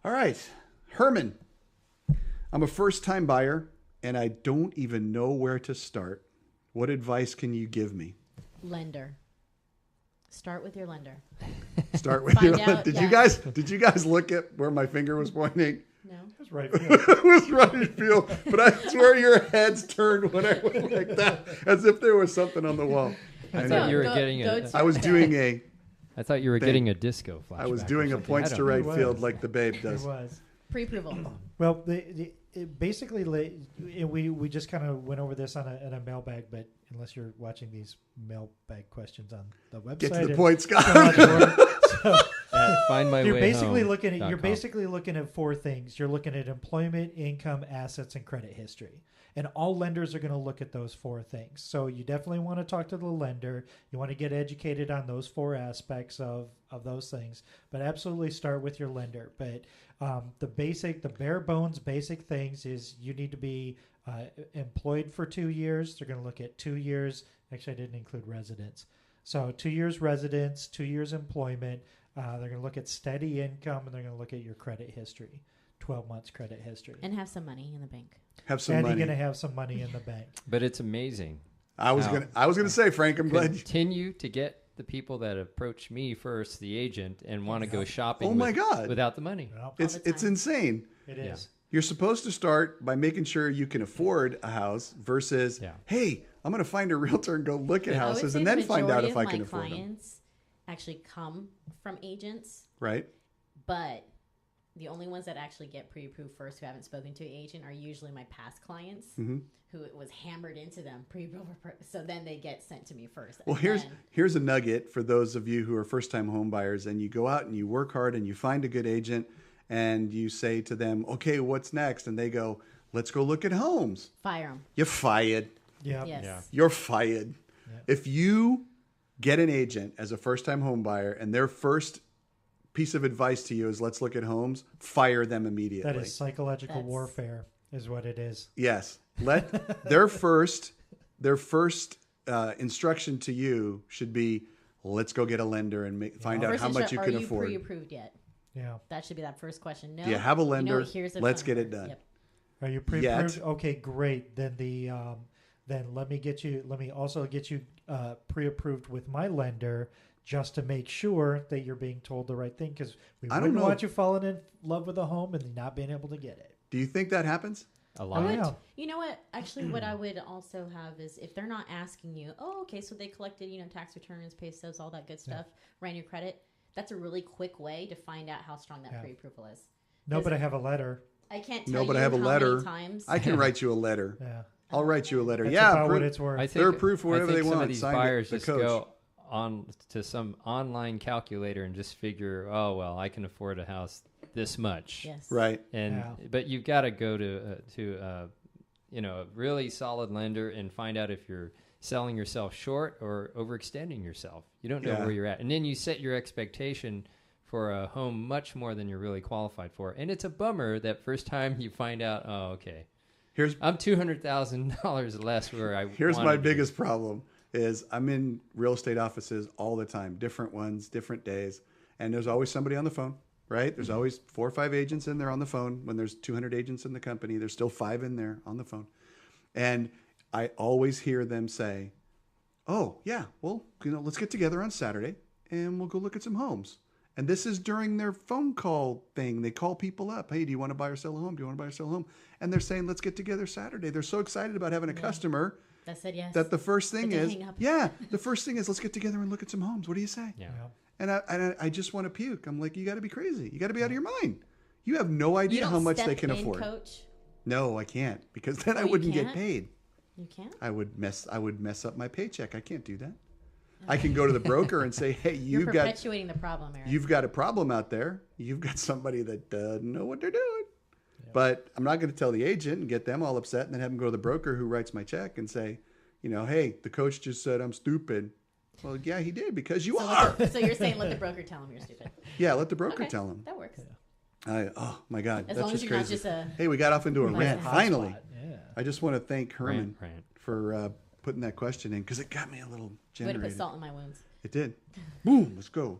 All right. Herman, I'm a first-time buyer, and I don't even know where to start. What advice can you give me? Lender. Start with your lender. Start with your lender. Yeah. Did you guys look at where my finger was pointing? No. It was right field. It was right field, but I swear your heads turned when I went like that, as if there was something on the wall. I thought you were getting a. I was doing a. I thought you were getting a disco flashback. I was doing a points to right field like the babe does. It was. Pre-approval. Well, basically, we just kind of went over this on a mailbag, but unless you're watching these mailbag questions on the website, get to the point, Scott. Find my you're way basically home. looking at basically looking at four things. You're looking at employment, income, assets, and credit history. And all lenders are going to look at those four things. So you definitely want to talk to the lender. You want to get educated on those four aspects of those things. But absolutely start with your lender. But the bare bones basic things is you need to be employed for 2 years. They're going to look at 2 years. Actually, I didn't include residence. So 2 years residence, 2 years employment. They're going to look at steady income, and they're going to look at your credit history, 12 months credit history. And have some money in the bank. Have some money. And you're going to have some money in the bank. But it's amazing. I was gonna say, Frank, I'm glad you continue to get the people that approach me first, the agent, and want to go shopping. Oh my God. Without the money. Well, it's insane. it is. You're supposed to start by making sure you can afford a house versus, hey, I'm going to find a realtor and go look at houses and then find out if I can afford them. My clients actually come from agents, right? But the only ones that actually get pre-approved first who haven't spoken to an agent are usually my past clients who it was hammered into them pre-approval. So then they get sent to me first. Well, here's a nugget for those of you who are first-time home buyers, and you go out and you work hard and you find a good agent and you say to them, okay, what's next? And they go, let's go look at homes. Fire them. You're fired. Yeah. Yes. Yeah. You're fired. Yeah. If you get an agent as a first-time home buyer and their first piece of advice to you is let's look at homes, fire them immediately. That is psychological warfare is what it is. Yes. Let their first instruction to you should be, let's go get a lender and find out how much you can afford. Are you pre-approved yet? Yeah. That should be that first question. No. Do you have a lender? Here's a let's phone get number. it done. Yep. Are you pre-approved? Okay, great. Then let me also get you pre-approved with my lender just to make sure that you're being told the right thing, because we wouldn't want you falling in love with a home and not being able to get it. Do you think that happens? A lot. You know what? Actually, what I would also have is if they're not asking you, oh, okay, so they collected, tax returns, pay stubs, all that good stuff, ran your credit. That's a really quick way to find out how strong that pre-approval is. No, but I have a letter. I can't tell you but I have a letter. many times. I can write you a letter. Yeah. I'll write you a letter. That's about what it's worth. I think they're approved for whatever they want. Some of these buyers just coach. go on to some online calculator and just figure, oh well, I can afford a house this much. Yes. Right. And but you've got to go to a really solid lender and find out if you're selling yourself short or overextending yourself. You don't know where you're at, and then you set your expectation for a home much more than you're really qualified for. And it's a bummer that first time you find out, oh, okay, I'm $200,000 less where I. Here's my biggest problem is I'm in real estate offices all the time, different ones, different days, and there's always somebody on the phone. Right? There's always 4 or 5 agents in there on the phone. When there's 200 agents in the company, there's still 5 in there on the phone. And I always hear them say, oh, yeah, well, let's get together on Saturday and we'll go look at some homes. And this is during their phone call thing. They call people up. Hey, do you want to buy or sell a home? Do you want to buy or sell a home? And they're saying, let's get together Saturday. They're so excited about having a customer that said yes. That the first thing is, the first thing is let's get together and look at some homes. What do you say? Yeah. And I just want to puke. I'm like, you got to be crazy. You got to be out of your mind. You have no idea how much they can afford. Coach? No, I can't, because then I wouldn't get paid. You can't? I would mess up my paycheck. I can't do that. I can go to the broker and say, hey, you're perpetuating the problem, Eric. You've got a problem out there. You've got somebody that doesn't know what they're doing. Yeah. But I'm not going to tell the agent and get them all upset and then have them go to the broker who writes my check and say, hey, the coach just said I'm stupid. Well, yeah, he did, because you are. So you're saying let the broker tell him you're stupid. Yeah, let the broker tell him. That works. Oh, my God. As that's long as just you're crazy. not just Hey, we got off into a rant. Finally. Yeah. I just want to thank Herman Rant. for putting that question in, because it got me a little Way to generated. put salt in my wounds. It did. Boom, let's go.